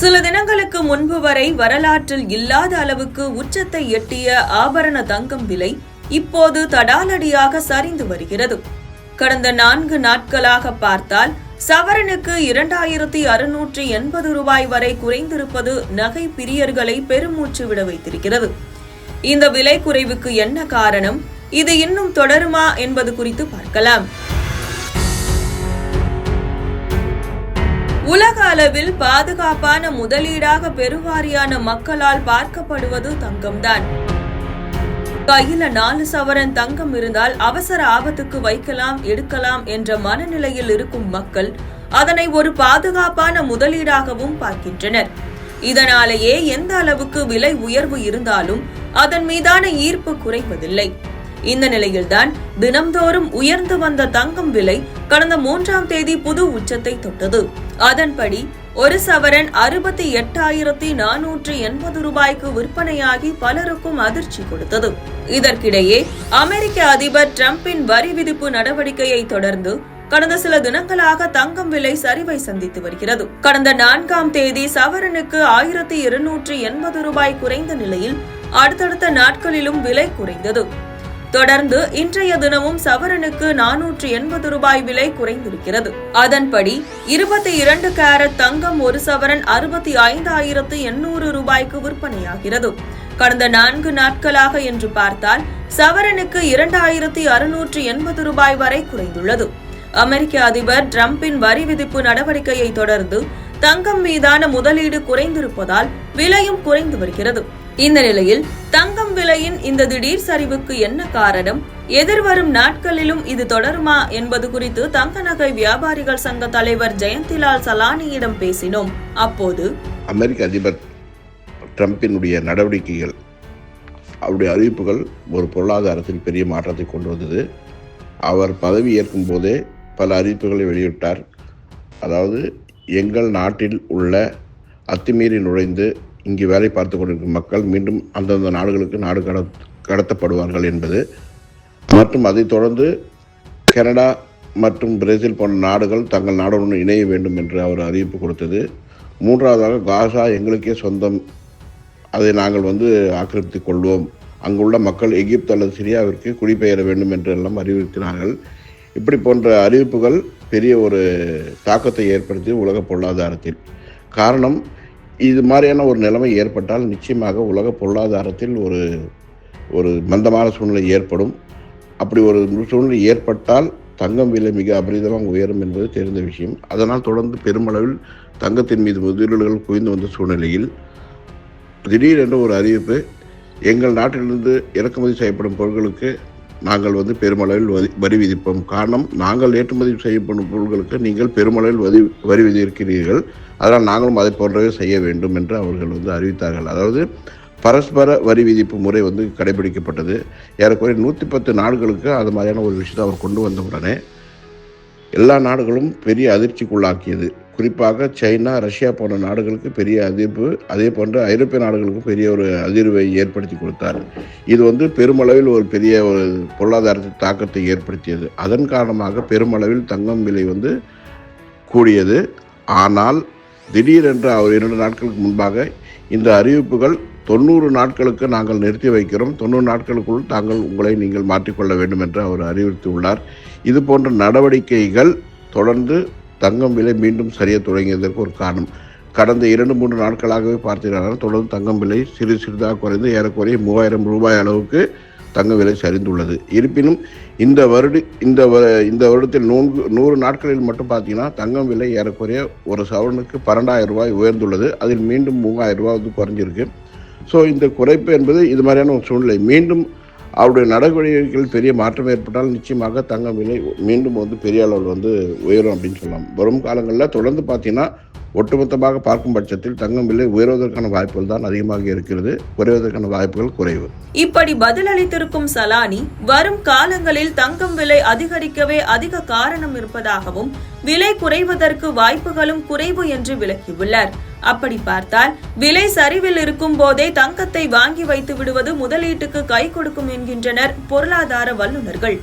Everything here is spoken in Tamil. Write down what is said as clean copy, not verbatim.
சில தினங்களுக்கு முன்பு வரை வரலாற்றில் இல்லாத அளவுக்கு உச்சத்தை எட்டிய ஆபரண தங்கம் விலை இப்போது தடாலடியாக சரிந்து வருகிறது. கடந்த 4 நாட்களாக பார்த்தால் சவரனுக்கு 2680 ரூபாய் வரை குறைந்திருப்பது நகை பிரியர்களை பெருமூச்சு விட வைத்திருக்கிறது. இந்த விலை குறைவுக்கு என்ன காரணம், இது இன்னும் தொடருமா என்பது குறித்து பார்க்கலாம். உலக அளவில் பாதுகாப்பான முதலீடாக பெருவாரியான மக்களால் பார்க்கப்படுவது தங்கம்தான். கையில 4 சவரன் தங்கம் இருந்தால் அவசர ஆபத்துக்கு வைக்கலாம், எடுக்கலாம் என்ற மனநிலையில் இருக்கும் மக்கள் அதனை ஒரு பாதுகாப்பான முதலீடாகவும் பார்க்கின்றனர். இதனாலேயே எந்த அளவுக்கு விலை உயர்வு இருந்தாலும் அதன் மீதான ஈர்ப்பு குறைவதில்லை. இந்த நிலையில்தான் தினம்தோறும் உயர்ந்து வந்த தங்கம் விலை கடந்த 3ஆம் தேதி புது உச்சத்தை தொட்டது. அதன்படி ஒரு சவரன் 68,480 ரூபாய்க்கு விற்பனையாகி பலருக்கும் அதிர்ச்சி கொடுத்தது. இதற்கிடையே அமெரிக்க அதிபர் டிரம்பின் வரி விதிப்பு நடவடிக்கையை தொடர்ந்து கடந்த சில தினங்களாக தங்கம் விலை சரிவை சந்தித்து வருகிறது. கடந்த 4ஆம் தேதி சவரனுக்கு 1280 ரூபாய் குறைந்த நிலையில் அடுத்தடுத்த நாட்களிலும் விலை குறைந்தது. தொடர்ந்து இன்றைய தினமும் சவரனுக்கு 480 ரூபாய் விலை குறைந்திருக்கிறது. அதன்படி 22 கேரட் தங்கம் ஒரு சவரன் 65,800 ரூபாய்க்கு விற்பனையாகிறது. கடந்த 4 நாட்களாக என்று பார்த்தால் சவரனுக்கு 2,680 ரூபாய் வரை குறைந்துள்ளது. அமெரிக்க அதிபர் டிரம்பின் வரி விதிப்பு நடவடிக்கையை தொடர்ந்து தங்கம் மீதான முதலீடு குறைந்திருப்பதால் விலையும் குறைந்து வருகிறது. இந்த நிலையில் தங்கம் விலையின் இந்த திடீர் சரிவுக்கு என்ன காரணம், எதிர்வரும் நாட்களிலும் இது தொடருமா என்பது குறித்து தங்க நகை வியாபாரிகள் சங்க தலைவர் ஜெயந்திலால் சலானியிடம் பேசினோம். அப்போது அமெரிக்க அதிபர் டிரம்பினுடைய நடவடிக்கைகள், அவருடைய அறிவிப்புகள் ஒரு பொருளாதாரத்தில் பெரிய மாற்றத்தை கொண்டு வந்தது. அவர் பதவி ஏற்கும் போதே பல அறிவிப்புகளை வெளியிட்டார். அதாவது எங்கள் நாட்டில் உள்ள அத்துமீறி நுழைந்து இங்கு வேலை பார்த்து கொண்டிருக்கும் மக்கள் மீண்டும் அந்தந்த நாடுகளுக்கு நாடு கடத்தப்படுவார்கள் என்பது, மற்றும் அதைத் தொடர்ந்து கனடா மற்றும் பிரேசில் போன்ற நாடுகள் தங்கள் நாடுடன் இணைய வேண்டும் என்று அவர் அறிவிப்பு கொடுத்தது. 3வதாக காசா எங்களுக்கே சொந்தம், அதை நாங்கள் ஆக்கிரமித்துக் கொள்வோம், அங்குள்ள மக்கள் எகிப்து அல்லது சிரியாவிற்கு குடிபெயர வேண்டும் என்று எல்லாம் அறிவித்தினார்கள். இப்படி போன்ற அறிவிப்புகள் பெரிய ஒரு தாக்கத்தை ஏற்படுத்தி உலக பொருளாதாரத்தில். காரணம், இது மாதிரியான ஒரு நிலைமை ஏற்பட்டால் நிச்சயமாக உலக பொருளாதாரத்தில் ஒரு மந்தமான சூழ்நிலை ஏற்படும். அப்படி ஒரு சூழ்நிலை ஏற்பட்டால் தங்கம் விலை மிக அபரிதமாக உயரும் என்பது தெரிந்த விஷயம். அதனால் தொடர்ந்து பெருமளவில் தங்கத்தின் மீது முதலீடுகள் குவிந்து வந்த சூழ்நிலையில் திடீரென்று ஒரு அறிவிப்பு, எங்கள் நாட்டிலிருந்து இறக்குமதி செய்யப்படும் பொருட்களுக்கு நாங்கள் பெருமளவில் வரி விதிப்போம். காரணம், நாங்கள் ஏற்றுமதி செய்யப்படும் பொருட்களுக்கு நீங்கள் பெருமளவில் வரி விதிக்கிறீர்கள், அதனால் நாங்களும் அதை போன்றவே செய்ய வேண்டும் என்று அவர்கள் அறிவித்தார்கள். அதாவது பரஸ்பர வரி விதிப்பு முறை கடைபிடிக்கப்பட்டது. ஏறக்குறைய 110 நாடுகளுக்கு அது மாதிரியான ஒரு விஷயத்தை அவர் கொண்டு வந்தவுடனே எல்லா நாடுகளும் பெரிய அதிர்ச்சிக்குள்ளாக்கியது. குறிப்பாக சைனா, ரஷ்யா போன்ற நாடுகளுக்கு பெரிய அதிர்வு, அதே போன்று ஐரோப்பிய நாடுகளுக்கும் பெரிய ஒரு அதிர்வை ஏற்படுத்தி கொடுத்தார். இது பெருமளவில் ஒரு பெரிய ஒரு பொருளாதாரத்தில் தாக்கத்தை ஏற்படுத்தியது. அதன் காரணமாக பெருமளவில் தங்கம் விலை கூடியது. ஆனால் திடீரென்று அவர் 2 நாட்களுக்கு முன்பாக இந்த அறிவிப்புகள் 90 நாட்களுக்கு நாங்கள் நிறுத்தி வைக்கிறோம், 90 நாட்களுக்குள் நீங்கள் மாற்றிக்கொள்ள வேண்டும் என்று அவர் அறிவுறுத்தியுள்ளார். இது போன்ற நடவடிக்கைகள் தொடர்ந்து தங்கம் விலை மீண்டும் சரிய தொடங்கியதற்கு ஒரு காரணம். கடந்த 2-3 நாட்களாகவே பார்த்தீங்கன்னா தொடர்ந்து தங்கம் விலை சிறிதாக குறைந்து ஏறக்குறைய 3000 ரூபாய் அளவுக்கு தங்க விலை சரிந்துள்ளது. இருப்பினும் இந்த வருடத்தில் 100 நாட்களில் மட்டும் பார்த்தீங்கன்னா தங்கம் விலை ஏறக்குறைய ஒரு சவரனுக்கு 12,000 ரூபாய் உயர்ந்துள்ளது. அதில் மீண்டும் 3,000 ரூபாய் குறைஞ்சிருக்கு. ஸோ இந்த குறைப்பு என்பது இது மாதிரியான ஒரு சூழ்நிலை. மீண்டும் அவருடைய நடவடிக்கைகள் பெரிய மாற்றம் ஏற்பட்டால் நிச்சயமாக தங்கம் விலை மீண்டும் பெரிய அளவில் உயரும் அப்படின்னு சொல்லலாம். வரும் காலங்களில் தொடர்ந்து பார்த்தீங்கன்னா ஒட்டுமொத்தமாக பார்க்கும் பட்சத்தில் தங்கம் விலை உயர்வதற்கான வாய்ப்புகள் தான் அதிகமாக இருக்கிறது, குறைவதற்கான வாய்ப்புகள் குறைவு. இப்படி பதிலளித்திருக்கும் சலானி, வரும் காலங்களில் தங்கம் விலை அதிகரிக்கவே அதிக காரணம் இருப்பதாகவும் விலை குறைவதற்கு வாய்ப்புகளும் குறைவு என்று விளக்கியுள்ளார். அப்படி பார்த்தால் விலை சரிவில் இருக்கும் போதே தங்கத்தை வாங்கி வைத்து விடுவது முதலீட்டுக்கு கை கொடுக்கும் என்கின்றனர் பொருளாதார வல்லுநர்கள்.